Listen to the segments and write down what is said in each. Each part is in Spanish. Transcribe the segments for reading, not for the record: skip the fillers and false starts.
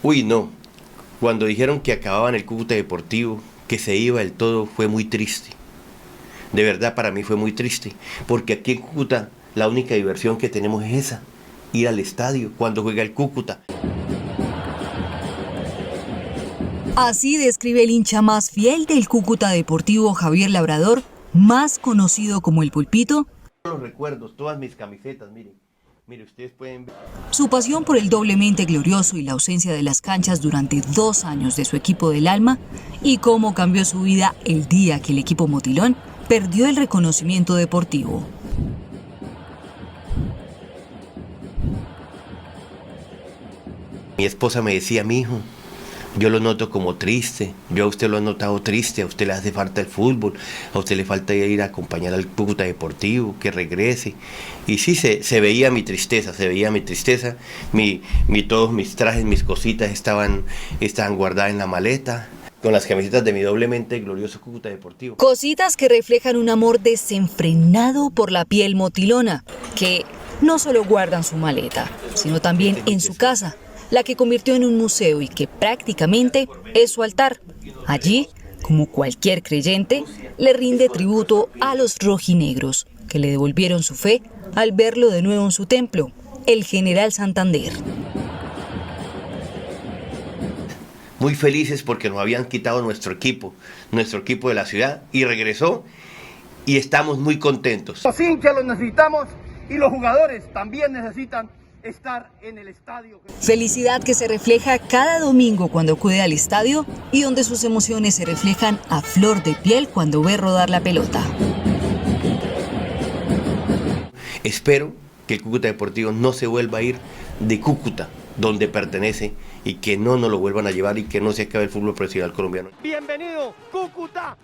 Uy, no. Cuando dijeron que acababan el Cúcuta Deportivo, que se iba del todo, fue muy triste. De verdad, para mí fue muy triste. Porque aquí en Cúcuta, la única diversión que tenemos es esa. Ir al estadio cuando juega el Cúcuta. Así describe el hincha más fiel del Cúcuta Deportivo, Javier Labrador, más conocido como el Pulpito. Los recuerdos, todas mis camisetas, miren. Mire, ustedes pueden ver. Su pasión por el doblemente glorioso y la ausencia de las canchas durante 2 años de su equipo del alma y cómo cambió su vida el día que el equipo Motilón perdió el reconocimiento deportivo. Mi esposa me decía, mi hijo, yo lo noto como triste, yo a usted lo he notado triste, a usted le hace falta el fútbol, a usted le falta ir a acompañar al Cúcuta Deportivo, que regrese. Y sí, se veía mi tristeza, todos mis trajes, mis cositas estaban guardadas en la maleta, con las camisetas de mi doblemente glorioso Cúcuta Deportivo. Cositas que reflejan un amor desenfrenado por la piel motilona, que no solo guardan su maleta, sino también en su casa, la que convirtió en un museo y que prácticamente es su altar. Allí, como cualquier creyente, le rinde tributo a los rojinegros, que le devolvieron su fe al verlo de nuevo en su templo, el General Santander. Muy felices porque nos habían quitado nuestro equipo de la ciudad, y regresó, y estamos muy contentos. Los hinchas los necesitamos y los jugadores también necesitan estar en el estadio. Felicidad que se refleja cada domingo cuando acude al estadio y donde sus emociones se reflejan a flor de piel cuando ve rodar la pelota. Espero que el Cúcuta Deportivo no se vuelva a ir de Cúcuta, donde pertenece, y que no nos lo vuelvan a llevar y que no se acabe el fútbol profesional colombiano. Bienvenido, Cúcuta.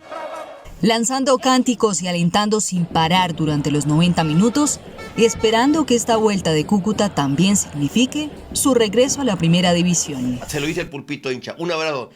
Lanzando cánticos y alentando sin parar durante los 90 minutos, esperando que esta vuelta de Cúcuta también signifique su regreso a la primera división. Se lo dice el Pulpito hincha. Un abrazo.